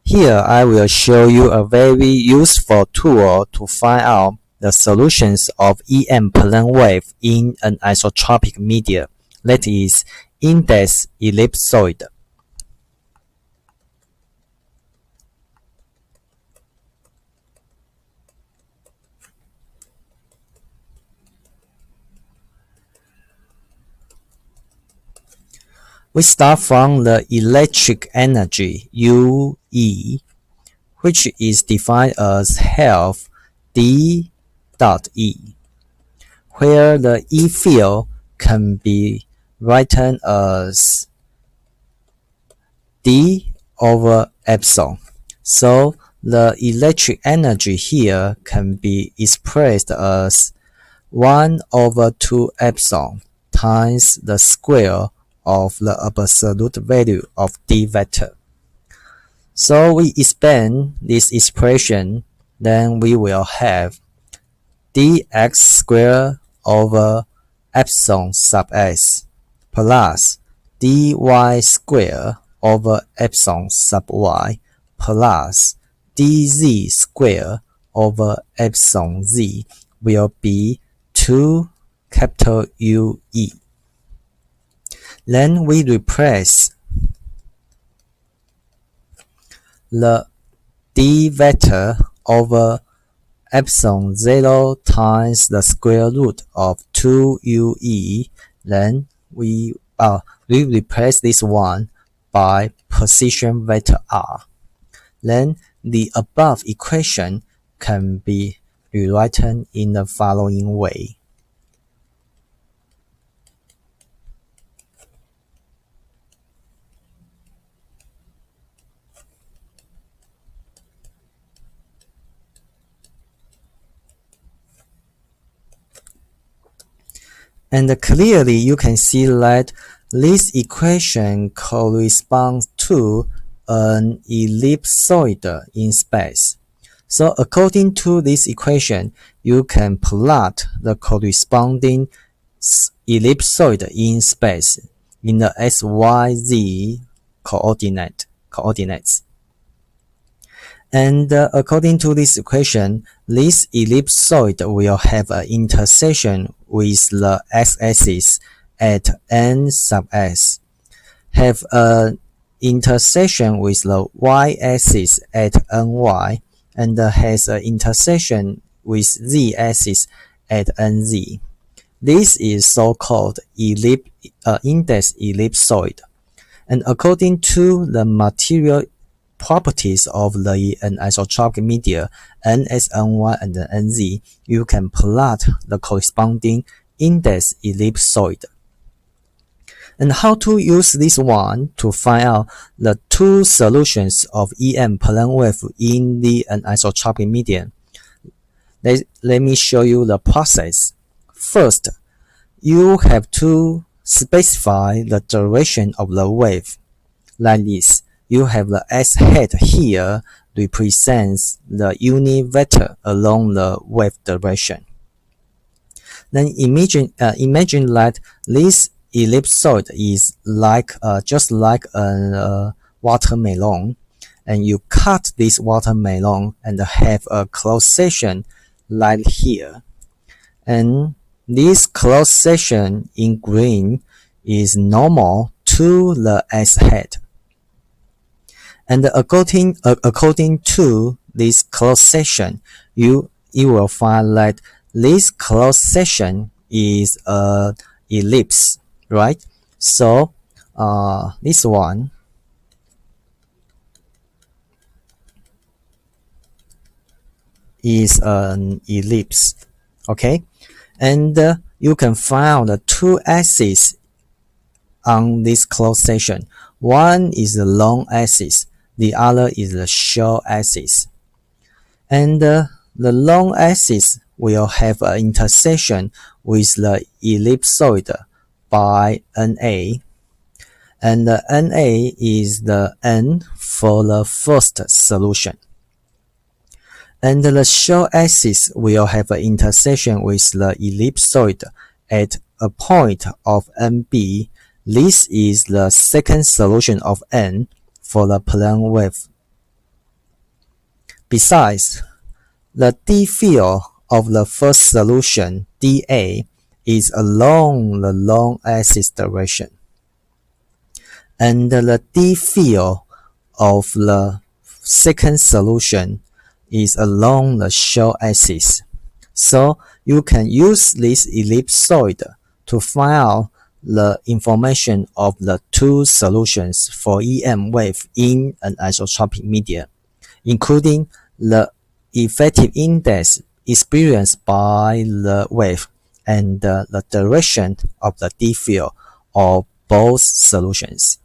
Here I will show you a very useful tool to find out the solutions of EM plane wave in an isotropic media, that is, index ellipsoid. We start from the electric energy UE, which is defined as half D dot E, where the E field can be written as D over epsilon. So the electric energy here can be expressed as 1 over 2 epsilon times the square of the absolute value of D vector. So we expand this expression, then we will have dx squared over epsilon sub s plus dy squared over epsilon sub y plus dz squared over epsilon z will be 2 capital UE. Then we replace the d vector over epsilon 0 times the square root of 2UE. Then we replace this one by position vector r. Then the above equation can be rewritten in the following way. And clearly you can see that this equation corresponds to an ellipsoid in space. So according to this equation, you can plot the corresponding ellipsoid in space in the XYZ coordinates. And according to this equation, this ellipsoid will have an intersection with the x-axis at n sub s, have an intersection with the y-axis at ny, and has an intersection with z-axis at nz. This is so-called index ellipsoid. And according to the material properties of the anisotropic media NS, NY, and NZ, you can plot the corresponding index ellipsoid. And how to use this one to find out the two solutions of EM plane wave in the anisotropic medium? Let me show you the process. First, you have to specify the duration of the wave. Like this, you have the x hat here represents the unit vector along the wave direction. Then imagine that this ellipsoid is like just like a watermelon, and you cut this watermelon and have a closed section like here. And this closed section in green is normal to the x hat. And according to this closed section, you will find that this closed section is a ellipse, right? So this one is an ellipse, okay? And you can find the two axes on this closed section. One is the long axis, the other is the short axis. And the long axis will have an intersection with the ellipsoid by NA. And the NA is the N for the first solution. And the short axis will have an intersection with the ellipsoid at a point of NB. This is the second solution of N for the plane wave Besides, the D field of the first solution, dA, is along the long axis direction, and the D field of the second solution is along the short axis. So you can use this ellipsoid to find out the information of the two solutions for EM wave in an isotropic media, including the effective index experienced by the wave and the direction of the D field of both solutions.